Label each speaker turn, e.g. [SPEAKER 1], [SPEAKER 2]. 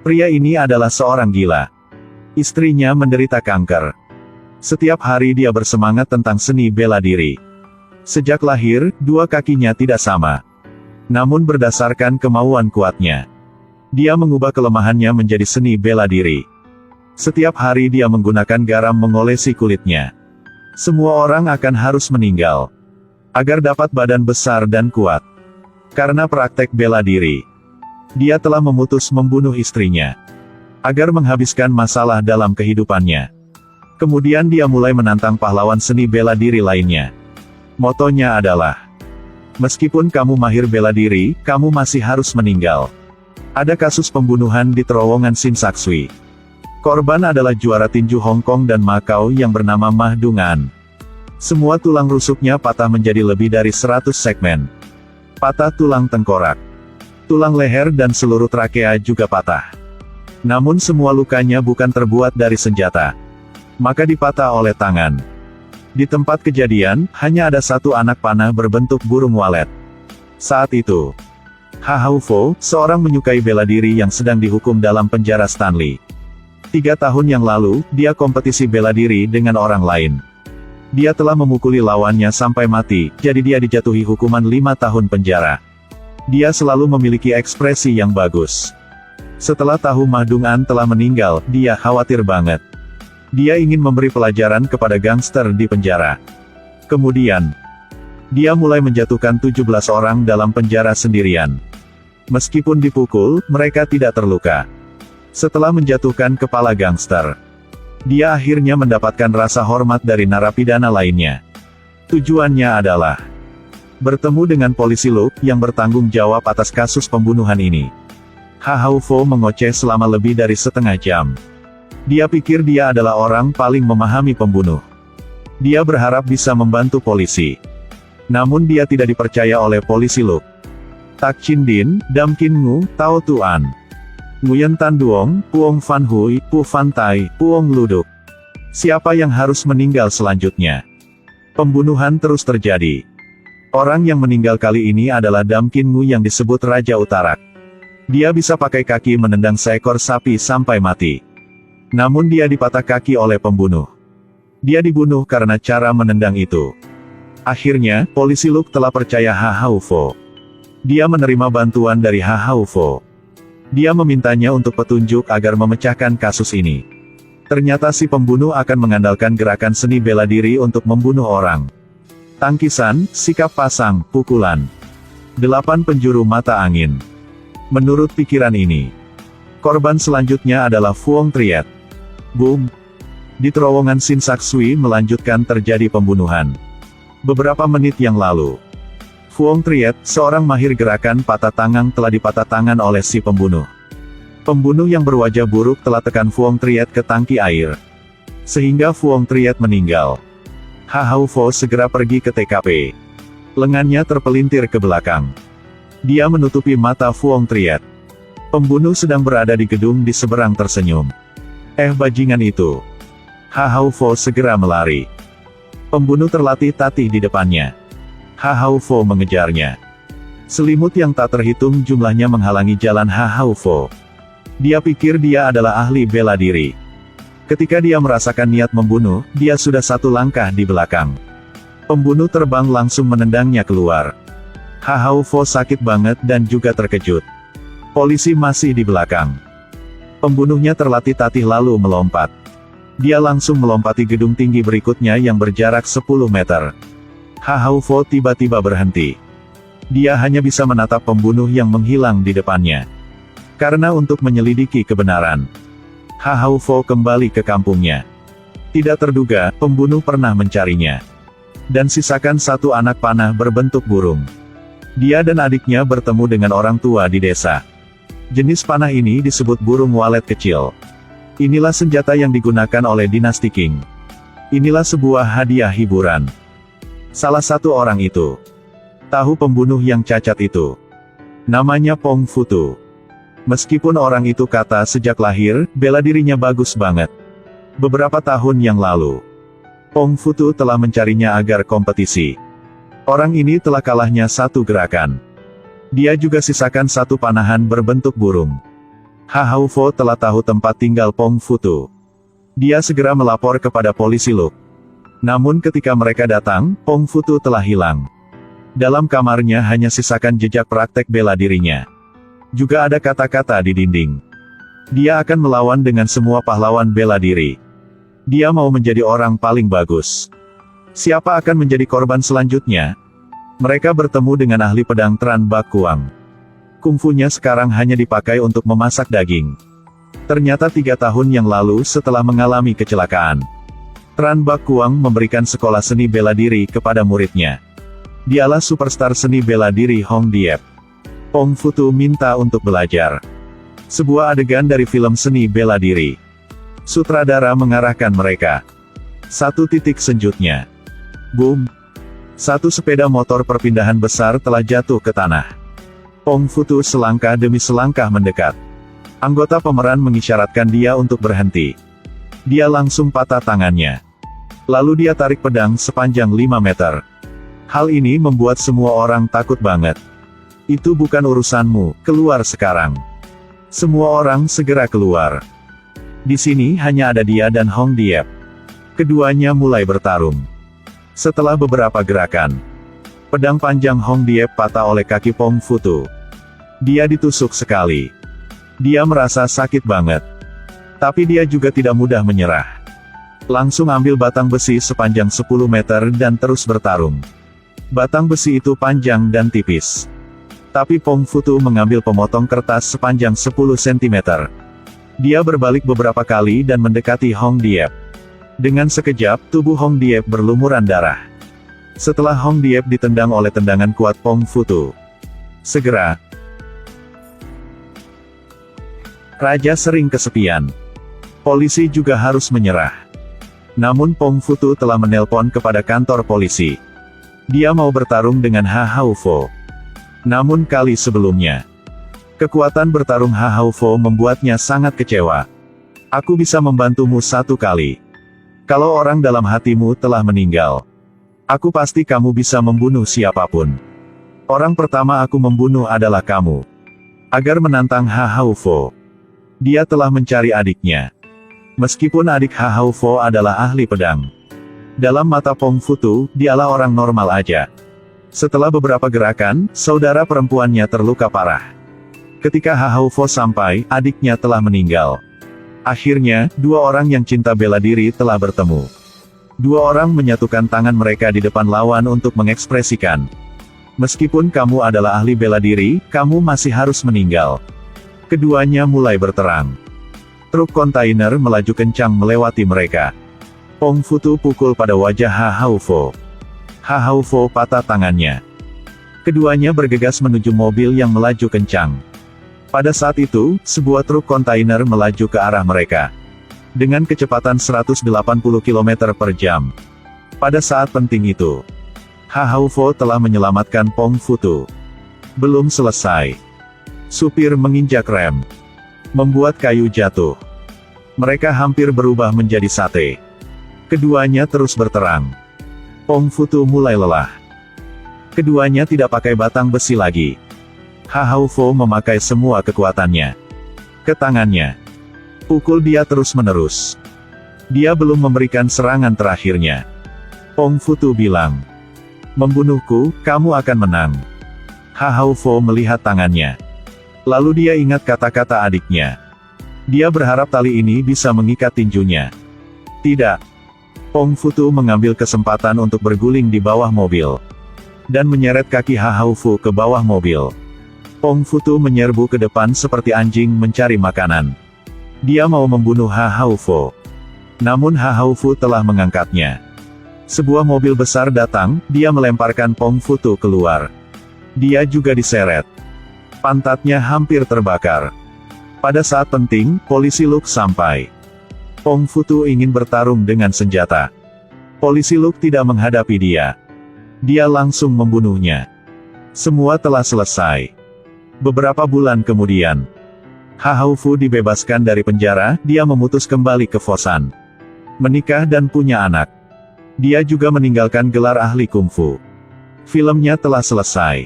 [SPEAKER 1] Pria ini adalah seorang gila. Istrinya menderita kanker. Setiap hari dia bersemangat tentang seni bela diri. Sejak lahir, dua kakinya tidak sama. Namun berdasarkan kemauan kuatnya, dia mengubah kelemahannya menjadi seni bela diri. Setiap hari dia menggunakan garam mengolesi kulitnya. Semua orang akan harus meninggal agar dapat badan besar dan kuat. Karena praktek bela diri, dia telah memutus membunuh istrinya agar menghabiskan masalah dalam kehidupannya. Kemudian dia mulai menantang pahlawan seni bela diri lainnya. Motonya adalah, meskipun kamu mahir bela diri, kamu masih harus meninggal. Ada kasus pembunuhan di terowongan Sinsaksui. Korban adalah juara tinju Hong Kong dan Macau yang bernama Ma Dong-an. Semua tulang rusuknya patah menjadi lebih dari 100 segmen. Patah tulang tengkorak, tulang leher dan seluruh trakea juga patah. Namun semua lukanya bukan terbuat dari senjata, maka dipatah oleh tangan. Di tempat kejadian, hanya ada satu anak panah berbentuk burung walet. Saat itu, Ha Haofo, seorang menyukai bela diri yang sedang dihukum dalam penjara Stanley. 3 tahun yang lalu, dia kompetisi bela diri dengan orang lain. Dia telah memukuli lawannya sampai mati, jadi dia dijatuhi hukuman 5 tahun penjara. Dia selalu memiliki ekspresi yang bagus. Setelah tahu Ma Dong-an telah meninggal, dia khawatir banget. Dia ingin memberi pelajaran kepada gangster di penjara. Kemudian, dia mulai menjatuhkan 17 orang dalam penjara sendirian. Meskipun dipukul, mereka tidak terluka. Setelah menjatuhkan kepala gangster, dia akhirnya mendapatkan rasa hormat dari narapidana lainnya. Tujuannya adalah bertemu dengan polisi Luke yang bertanggung jawab atas kasus pembunuhan ini. Ha Haofo mengoceh selama lebih dari setengah jam. Dia pikir dia adalah orang paling memahami pembunuh. Dia berharap bisa membantu polisi. Namun dia tidak dipercaya oleh polisi Luke. Tak Chin Din, Dam Kin Ngu, Tao Tuan, Nguyen Tan Duong, Puong Fan Hui, Pu Fan Tai, Puong Luduk. Siapa yang harus meninggal selanjutnya? Pembunuhan terus terjadi. Orang yang meninggal kali ini adalah Dam Kin Ngu yang disebut Raja Utarak. Dia bisa pakai kaki menendang seekor sapi sampai mati. Namun dia dipatah kaki oleh pembunuh. Dia dibunuh karena cara menendang itu. Akhirnya, polisi Luke telah percaya Ha Haofo. Dia menerima bantuan dari Ha Haofo. Dia memintanya untuk petunjuk agar memecahkan kasus ini. Ternyata si pembunuh akan mengandalkan gerakan seni bela diri untuk membunuh orang. Tangkisan, sikap pasang, pukulan. 8 penjuru mata angin. Menurut pikiran ini, korban selanjutnya adalah Phuong Triet. Boom! Di terowongan Sinsaksui melanjutkan terjadi pembunuhan. Beberapa menit yang lalu, Phuong Triet, seorang mahir gerakan patah tangan telah dipatah tangan oleh si pembunuh. Pembunuh yang berwajah buruk telah tekan Phuong Triet ke tangki air, sehingga Phuong Triet meninggal. Ha Haofo segera pergi ke TKP. Lengannya terpelintir ke belakang. Dia menutupi mata Phuong Triet. Pembunuh sedang berada di gedung di seberang tersenyum. Bajingan itu. Ha Haofo segera melari. Pembunuh terlatih tatih di depannya. Ha Haofo mengejarnya. Selimut yang tak terhitung jumlahnya menghalangi jalan Ha Haofo. Dia pikir dia adalah ahli bela diri. Ketika dia merasakan niat membunuh, dia sudah 1 langkah di belakang. Pembunuh terbang langsung menendangnya keluar. Ha Haofo sakit banget dan juga terkejut. Polisi masih di belakang. Pembunuhnya terlatih tatih lalu melompat. Dia langsung melompati gedung tinggi berikutnya yang berjarak 10 meter. Ha Haofo tiba-tiba berhenti. Dia hanya bisa menatap pembunuh yang menghilang di depannya. Karena untuk menyelidiki kebenaran, Ha Haofo kembali ke kampungnya. Tidak terduga, pembunuh pernah mencarinya. Dan sisakan 1 anak panah berbentuk burung. Dia dan adiknya bertemu dengan orang tua di desa. Jenis panah ini disebut burung walet kecil. Inilah senjata yang digunakan oleh dinasti Qing. Inilah sebuah hadiah hiburan. Salah satu orang itu tahu pembunuh yang cacat itu. Namanya Pong Futu. Meskipun orang itu kata sejak lahir, bela dirinya bagus banget. Beberapa tahun yang lalu, Pong Futu telah mencarinya agar kompetisi. Orang ini telah kalahnya 1 gerakan. Dia juga sisakan 1 panahan berbentuk burung. Ha Haofo telah tahu tempat tinggal Pong Futu. Dia segera melapor kepada polisi Luke. Namun ketika mereka datang, Pong Futu telah hilang. Dalam kamarnya hanya sisakan jejak praktek bela dirinya. Juga ada kata-kata di dinding. Dia akan melawan dengan semua pahlawan bela diri. Dia mau menjadi orang paling bagus. Siapa akan menjadi korban selanjutnya? Mereka bertemu dengan ahli pedang Tran Bak Kuang. Kungfunya sekarang hanya dipakai untuk memasak daging. Ternyata 3 tahun yang lalu setelah mengalami kecelakaan, Tran Bak Kuang memberikan sekolah seni bela diri kepada muridnya. Dialah superstar seni bela diri Hong Diep. Pong Futu minta untuk belajar. Sebuah adegan dari film seni bela diri. Sutradara mengarahkan mereka. 1 titik selanjutnya. Boom! 1 sepeda motor perpindahan besar telah jatuh ke tanah. Pong Futu selangkah demi selangkah mendekat. Anggota pemeran mengisyaratkan dia untuk berhenti. Dia langsung patah tangannya. Lalu dia tarik pedang sepanjang 5 meter. Hal ini membuat semua orang takut banget. Itu bukan urusanmu, keluar sekarang. Semua orang segera keluar. Di sini hanya ada dia dan Hong Diep. Keduanya mulai bertarung. Setelah beberapa gerakan, pedang panjang Hong Diep patah oleh kaki Pong Futu. Dia ditusuk sekali. Dia merasa sakit banget. Tapi dia juga tidak mudah menyerah. Langsung ambil batang besi sepanjang 10 meter dan terus bertarung. Batang besi itu panjang dan tipis. Tapi Pong Futu mengambil pemotong kertas sepanjang 10 cm. Dia berbalik beberapa kali dan mendekati Hong Diep. Dengan sekejap, tubuh Hong Diep berlumuran darah. Setelah Hong Diep ditendang oleh tendangan kuat Pong Futu, segera, Raja sering kesepian. Polisi juga harus menyerah. Namun Pong Futu telah menelpon kepada kantor polisi. Dia mau bertarung dengan Ha Haofo. Namun kali sebelumnya, kekuatan bertarung Ha Haofo membuatnya sangat kecewa. Aku bisa membantumu 1 kali. Kalau orang dalam hatimu telah meninggal, aku pasti kamu bisa membunuh siapapun. Orang pertama aku membunuh adalah kamu. Agar menantang Ha Haofo, dia telah mencari adiknya. Meskipun adik Ha Haofo adalah ahli pedang, dalam mata Pong Futu, dialah orang normal aja. Setelah beberapa gerakan, saudara perempuannya terluka parah. Ketika Ha Haofo sampai, adiknya telah meninggal. Akhirnya, 2 orang yang cinta bela diri telah bertemu. 2 orang menyatukan tangan mereka di depan lawan untuk mengekspresikan, meskipun kamu adalah ahli bela diri, kamu masih harus meninggal. Keduanya mulai berterang. Truk kontainer melaju kencang melewati mereka. Pong Futu pukul pada wajah Ha Haofo. Ha Haofo patah tangannya. Keduanya bergegas menuju mobil yang melaju kencang. Pada saat itu, sebuah truk kontainer melaju ke arah mereka. Dengan kecepatan 180 km per jam. Pada saat penting itu, Ha Haofo telah menyelamatkan Pong Futu. Belum selesai. Supir menginjak rem, membuat kayu jatuh. Mereka hampir berubah menjadi sate. Keduanya terus berterang. Pong Futu mulai lelah. Keduanya tidak pakai batang besi lagi. Ha Haofo memakai semua kekuatannya ke tangannya. Pukul dia terus-menerus. Dia belum memberikan serangan terakhirnya. Pong Futu bilang, "Membunuhku, kamu akan menang." Ha Haofo melihat tangannya. Lalu dia ingat kata-kata adiknya. Dia berharap tali ini bisa mengikat tinjunya. Tidak. Pong Futu mengambil kesempatan untuk berguling di bawah mobil. Dan menyeret kaki Ha Haofo ke bawah mobil. Pong Futu menyerbu ke depan seperti anjing mencari makanan. Dia mau membunuh Ha Haofo. Namun Ha Haofo telah mengangkatnya. Sebuah mobil besar datang, dia melemparkan Pong Futu keluar. Dia juga diseret. Pantatnya hampir terbakar. Pada saat penting, polisi Luke sampai. Pong Futu ingin bertarung dengan senjata. Polisi Luke tidak menghadapi dia. Dia langsung membunuhnya. Semua telah selesai. Beberapa bulan kemudian, Ha Haofo dibebaskan dari penjara, dia memutus kembali ke Fosan. Menikah dan punya anak. Dia juga meninggalkan gelar ahli kungfu. Filmnya telah selesai.